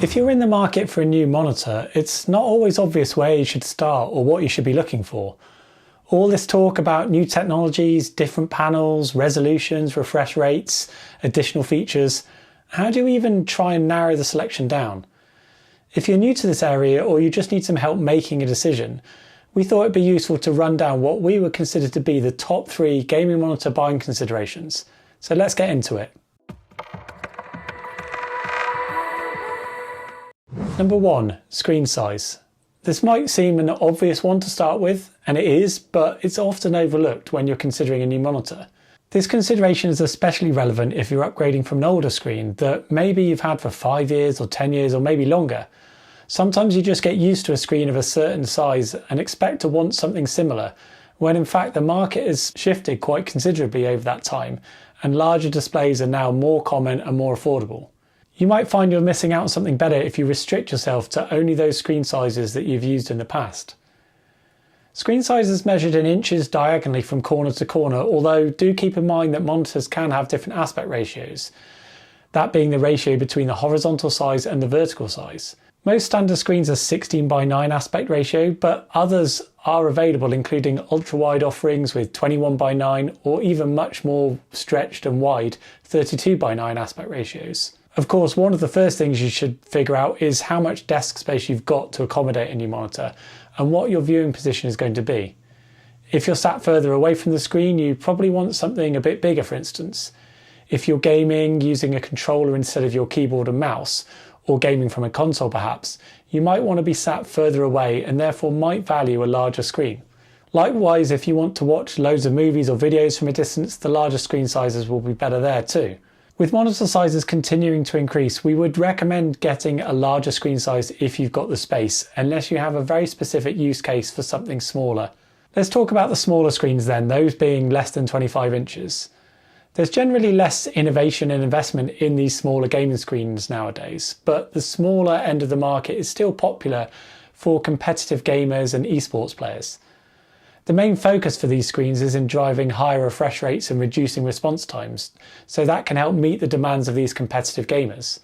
If you're in the market for a new monitor, it's not always obvious where you should start or what you should be looking for. All this talk about new technologies, different panels, resolutions, refresh rates, additional features, how do you even try and narrow the selection down? If you're new to this area or you just need some help making a decision, we thought it'd be useful to run down what we would consider to be the top 3 gaming monitor buying considerations. So let's get into it. Number 1, screen size. This might seem an obvious one to start with, and it is, but it's often overlooked when you're considering a new monitor. This consideration is especially relevant if you're upgrading from an older screen that maybe you've had for 5 years or 10 years or maybe longer. Sometimes you just get used to a screen of a certain size and expect to want something similar, when in fact the market has shifted quite considerably over that time, and larger displays are now more common and more affordable. You might find you're missing out on something better if you restrict yourself to only those screen sizes that you've used in the past. Screen size is measured in inches diagonally from corner to corner, although do keep in mind that monitors can have different aspect ratios, that being the ratio between the horizontal size and the vertical size. Most standard screens are 16:9 aspect ratio, but others are available, including ultra-wide offerings with 21:9 or even much more stretched and wide 32:9 aspect ratios. Of course, one of the first things you should figure out is how much desk space you've got to accommodate a new monitor and what your viewing position is going to be. If you're sat further away from the screen, you probably want something a bit bigger, for instance. If you're gaming using a controller instead of your keyboard and mouse, or gaming from a console perhaps, you might want to be sat further away and therefore might value a larger screen. Likewise, if you want to watch loads of movies or videos from a distance, the larger screen sizes will be better there too. With monitor sizes continuing to increase, we would recommend getting a larger screen size if you've got the space, unless you have a very specific use case for something smaller. Let's talk about the smaller screens then, those being less than 25 inches. There's generally less innovation and investment in these smaller gaming screens nowadays, but the smaller end of the market is still popular for competitive gamers and esports players. The main focus for these screens is in driving higher refresh rates and reducing response times, so that can help meet the demands of these competitive gamers.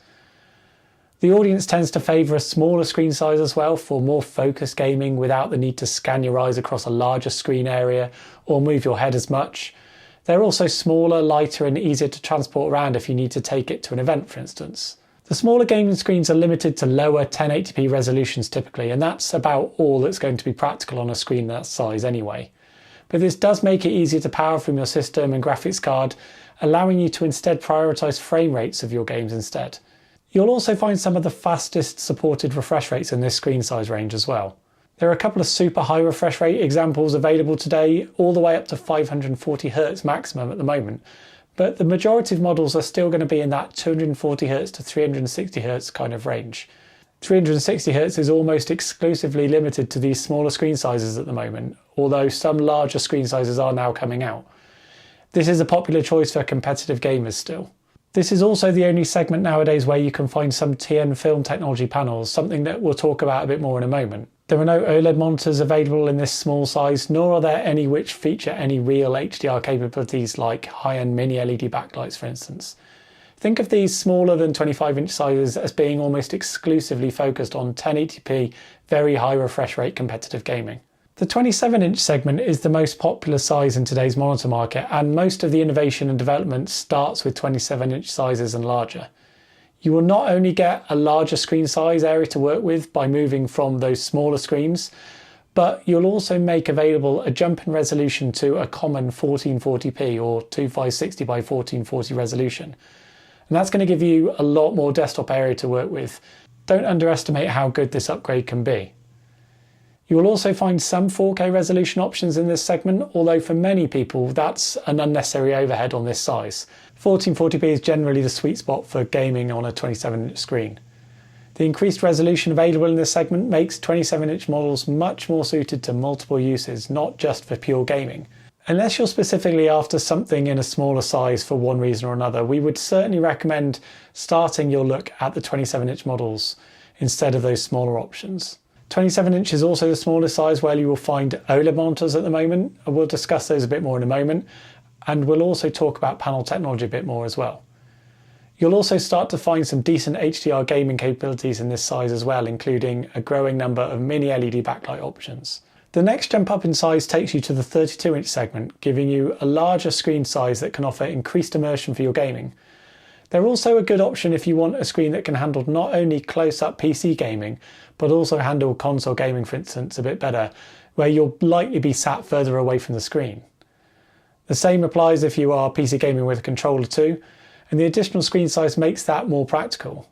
The audience tends to favour a smaller screen size as well for more focused gaming without the need to scan your eyes across a larger screen area or move your head as much. They're also smaller, lighter and easier to transport around if you need to take it to an event, for instance. The smaller gaming screens are limited to lower 1080p resolutions typically, and that's about all that's going to be practical on a screen that size anyway. But this does make it easier to power from your system and graphics card, allowing you to instead prioritise frame rates of your games instead. You'll also find some of the fastest supported refresh rates in this screen size range as well. There are a couple of super high refresh rate examples available today, all the way up to 540Hz maximum at the moment. But the majority of models are still going to be in that 240Hz to 360Hz kind of range. 360Hz is almost exclusively limited to these smaller screen sizes at the moment, although some larger screen sizes are now coming out. This is a popular choice for competitive gamers still. This is also the only segment nowadays where you can find some TN film technology panels, something that we'll talk about a bit more in a moment. There are no OLED monitors available in this small size, nor are there any which feature any real HDR capabilities like high-end mini LED backlights, for instance. Think of these smaller than 25-inch sizes as being almost exclusively focused on 1080p, very high refresh rate competitive gaming. The 27-inch segment is the most popular size in today's monitor market, and most of the innovation and development starts with 27-inch sizes and larger. You will not only get a larger screen size area to work with by moving from those smaller screens, but you'll also make available a jump in resolution to a common 1440p or 2560 by 1440 resolution. And that's going to give you a lot more desktop area to work with. Don't underestimate how good this upgrade can be. You will also find some 4K resolution options in this segment, although for many people that's an unnecessary overhead on this size. 1440p is generally the sweet spot for gaming on a 27-inch screen. The increased resolution available in this segment makes 27-inch models much more suited to multiple uses, not just for pure gaming. Unless you're specifically after something in a smaller size for one reason or another, we would certainly recommend starting your look at the 27-inch models instead of those smaller options. 27 inch is also the smallest size where you will find OLED monitors at the moment. We'll discuss those a bit more in a moment, and we'll also talk about panel technology a bit more as well. You'll also start to find some decent HDR gaming capabilities in this size as well, including a growing number of mini LED backlight options. The next jump up in size takes you to the 32-inch segment, giving you a larger screen size that can offer increased immersion for your gaming. They're also a good option if you want a screen that can handle not only close-up PC gaming, but also handle console gaming, for instance, a bit better, where you'll likely be sat further away from the screen. The same applies if you are PC gaming with a controller too, and the additional screen size makes that more practical.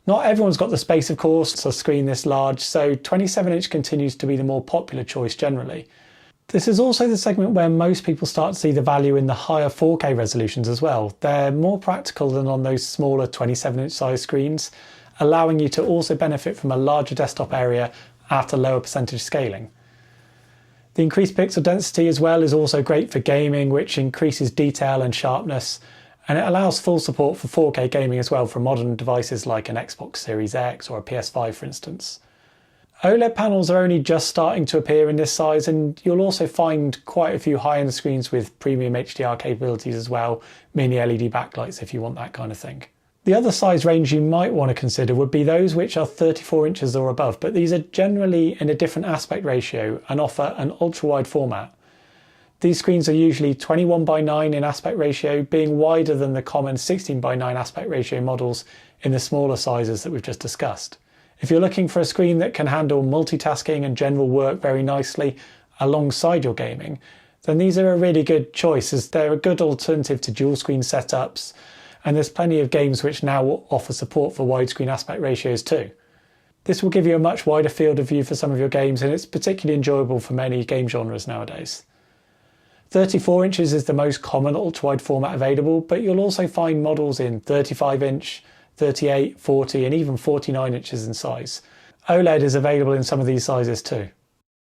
Not everyone's got the space, of course, to screen this large, so 27-inch continues to be the more popular choice generally. This is also the segment where most people start to see the value in the higher 4K resolutions as well. They're more practical than on those smaller 27-inch size screens, allowing you to also benefit from a larger desktop area after lower percentage scaling. The increased pixel density as well is also great for gaming, which increases detail and sharpness, and it allows full support for 4K gaming as well from modern devices like an Xbox Series X or a PS5 for instance. OLED panels are only just starting to appear in this size, and you'll also find quite a few high-end screens with premium HDR capabilities as well, mini LED backlights if you want that kind of thing. The other size range you might want to consider would be those which are 34 inches or above, but these are generally in a different aspect ratio and offer an ultra-wide format. These screens are usually 21:9 in aspect ratio, being wider than the common 16:9 aspect ratio models in the smaller sizes that we've just discussed. If you're looking for a screen that can handle multitasking and general work very nicely alongside your gaming, then these are a really good choice as they're a good alternative to dual screen setups, and there's plenty of games which now offer support for widescreen aspect ratios too. This will give you a much wider field of view for some of your games, and it's particularly enjoyable for many game genres nowadays. 34 inches is the most common ultra-wide format available, but you'll also find models in 35-inch, 38, 40 and even 49 inches in size. OLED is available in some of these sizes too.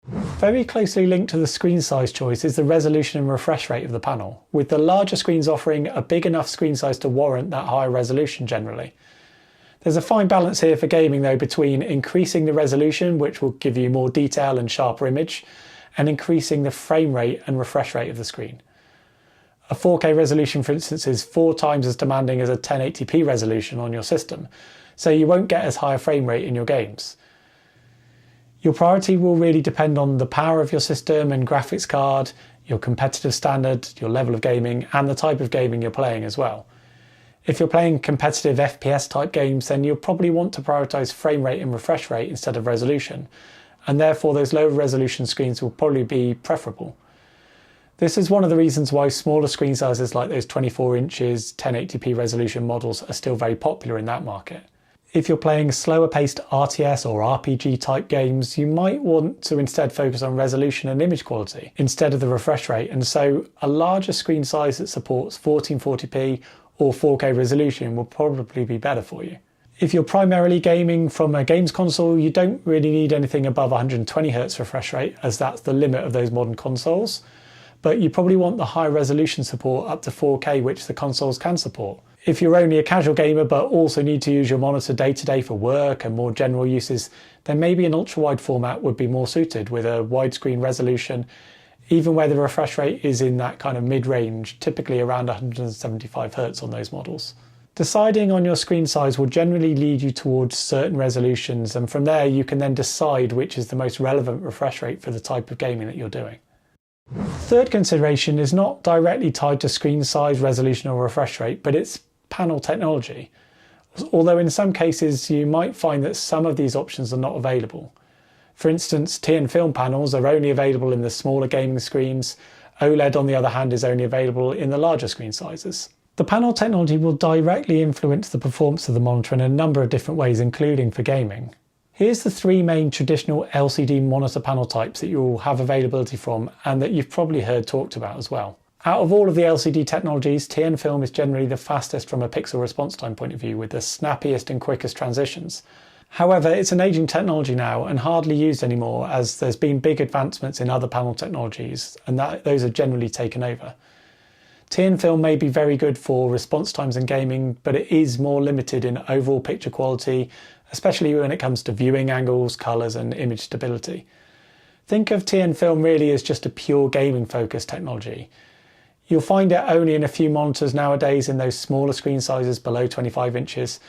Very closely linked to the screen size choice is the resolution and refresh rate of the panel, with the larger screens offering a big enough screen size to warrant that higher resolution generally. There's a fine balance here for gaming though between increasing the resolution, which will give you more detail and sharper image, and increasing the frame rate and refresh rate of the screen. A 4K resolution, for instance, is 4 times as demanding as a 1080p resolution on your system, so you won't get as high a frame rate in your games. Your priority will really depend on the power of your system and graphics card, your competitive standard, your level of gaming, and the type of gaming you're playing as well. If you're playing competitive FPS type games, then you'll probably want to prioritize frame rate and refresh rate instead of resolution, and therefore those lower resolution screens will probably be preferable. This is one of the reasons why smaller screen sizes like those 24 inches 1080p resolution models are still very popular in that market. If you're playing slower paced RTS or RPG type games, you might want to instead focus on resolution and image quality instead of the refresh rate, and so a larger screen size that supports 1440p or 4K resolution will probably be better for you. If you're primarily gaming from a games console, you don't really need anything above 120Hz refresh rate, as that's the limit of those modern consoles, but you probably want the high resolution support up to 4K, which the consoles can support. If you're only a casual gamer but also need to use your monitor day to day for work and more general uses, then maybe an ultra-wide format would be more suited with a widescreen resolution, even where the refresh rate is in that kind of mid-range, typically around 175Hz on those models. Deciding on your screen size will generally lead you towards certain resolutions, and from there you can then decide which is the most relevant refresh rate for the type of gaming that you're doing. Third consideration is not directly tied to screen size, resolution or refresh rate, but it's panel technology. Although in some cases you might find that some of these options are not available. For instance, TN-Film panels are only available in the smaller gaming screens. OLED on the other hand is only available in the larger screen sizes. The panel technology will directly influence the performance of the monitor in a number of different ways, including for gaming. Here's the 3 main traditional LCD monitor panel types that you'll have availability from and that you've probably heard talked about as well. Out of all of the LCD technologies, TN-Film is generally the fastest from a pixel response time point of view, with the snappiest and quickest transitions. However, it's an aging technology now and hardly used anymore, as there's been big advancements in other panel technologies and those have generally taken over. TN-Film may be very good for response times in gaming, but it is more limited in overall picture quality, especially when it comes to viewing angles, colours and image stability. Think of TN-Film really as just a pure gaming focused technology. You'll find it only in a few monitors nowadays in those smaller screen sizes below 25 inches,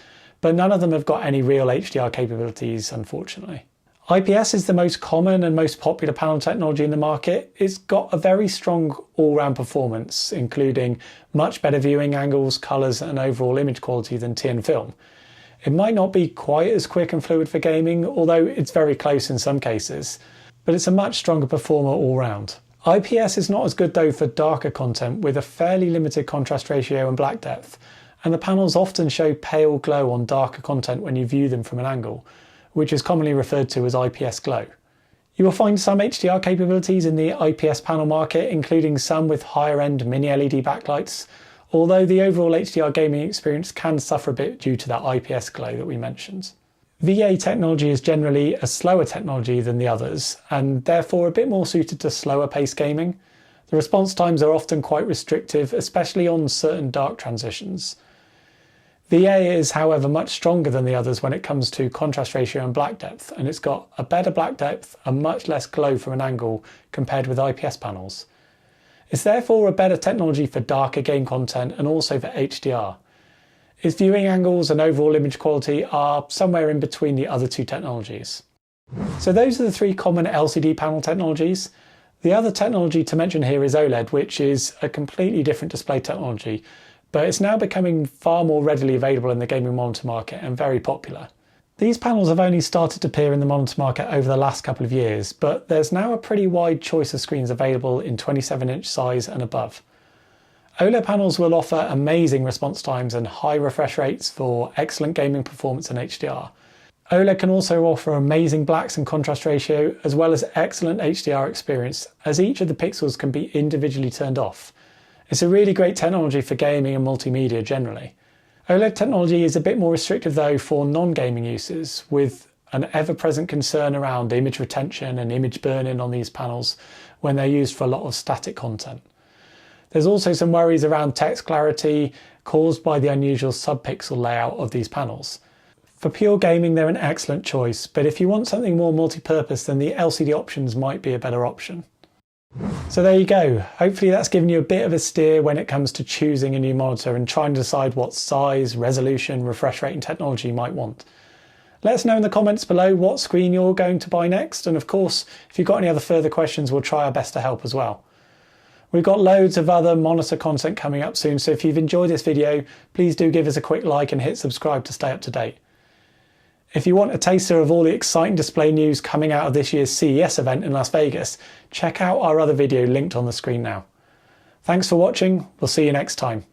but none of them have got any real HDR capabilities, unfortunately. IPS is the most common and most popular panel technology in the market. It's got a very strong all-round performance, including much better viewing angles, colours and overall image quality than TN film. It might not be quite as quick and fluid for gaming, although it's very close in some cases, but it's a much stronger performer all round. IPS is not as good though for darker content with a fairly limited contrast ratio and black depth, and the panels often show pale glow on darker content when you view them from an angle, which is commonly referred to as IPS glow. You will find some HDR capabilities in the IPS panel market, including some with higher end mini LED backlights, although the overall HDR gaming experience can suffer a bit due to that IPS glow that we mentioned. VA technology is generally a slower technology than the others, and therefore a bit more suited to slower paced gaming. The response times are often quite restrictive, especially on certain dark transitions. VA is, however, much stronger than the others when it comes to contrast ratio and black depth, and it's got a better black depth and much less glow from an angle compared with IPS panels. It's therefore a better technology for darker game content and also for HDR. Its viewing angles and overall image quality are somewhere in between the other two technologies. So those are the three common LCD panel technologies. The other technology to mention here is OLED, which is a completely different display technology, but it's now becoming far more readily available in the gaming monitor market and very popular. These panels have only started to appear in the monitor market over the last couple of years, but there's now a pretty wide choice of screens available in 27-inch size and above. OLED panels will offer amazing response times and high refresh rates for excellent gaming performance and HDR. OLED can also offer amazing blacks and contrast ratio, as well as excellent HDR experience, as each of the pixels can be individually turned off. It's a really great technology for gaming and multimedia generally. OLED technology is a bit more restrictive though for non-gaming uses, with an ever-present concern around image retention and image burn-in on these panels when they're used for a lot of static content. There's also some worries around text clarity caused by the unusual sub-pixel layout of these panels. For pure gaming, they're an excellent choice, but if you want something more multi-purpose, then the LCD options might be a better option. So there you go. Hopefully that's given you a bit of a steer when it comes to choosing a new monitor and trying to decide what size, resolution, refresh rate and technology you might want. Let us know in the comments below what screen you're going to buy next, and of course, if you've got any other further questions, we'll try our best to help as well. We've got loads of other monitor content coming up soon, so if you've enjoyed this video, please do give us a quick like and hit subscribe to stay up to date. If you want a taster of all the exciting display news coming out of this year's CES event in Las Vegas, check out our other video linked on the screen now. Thanks for watching, we'll see you next time.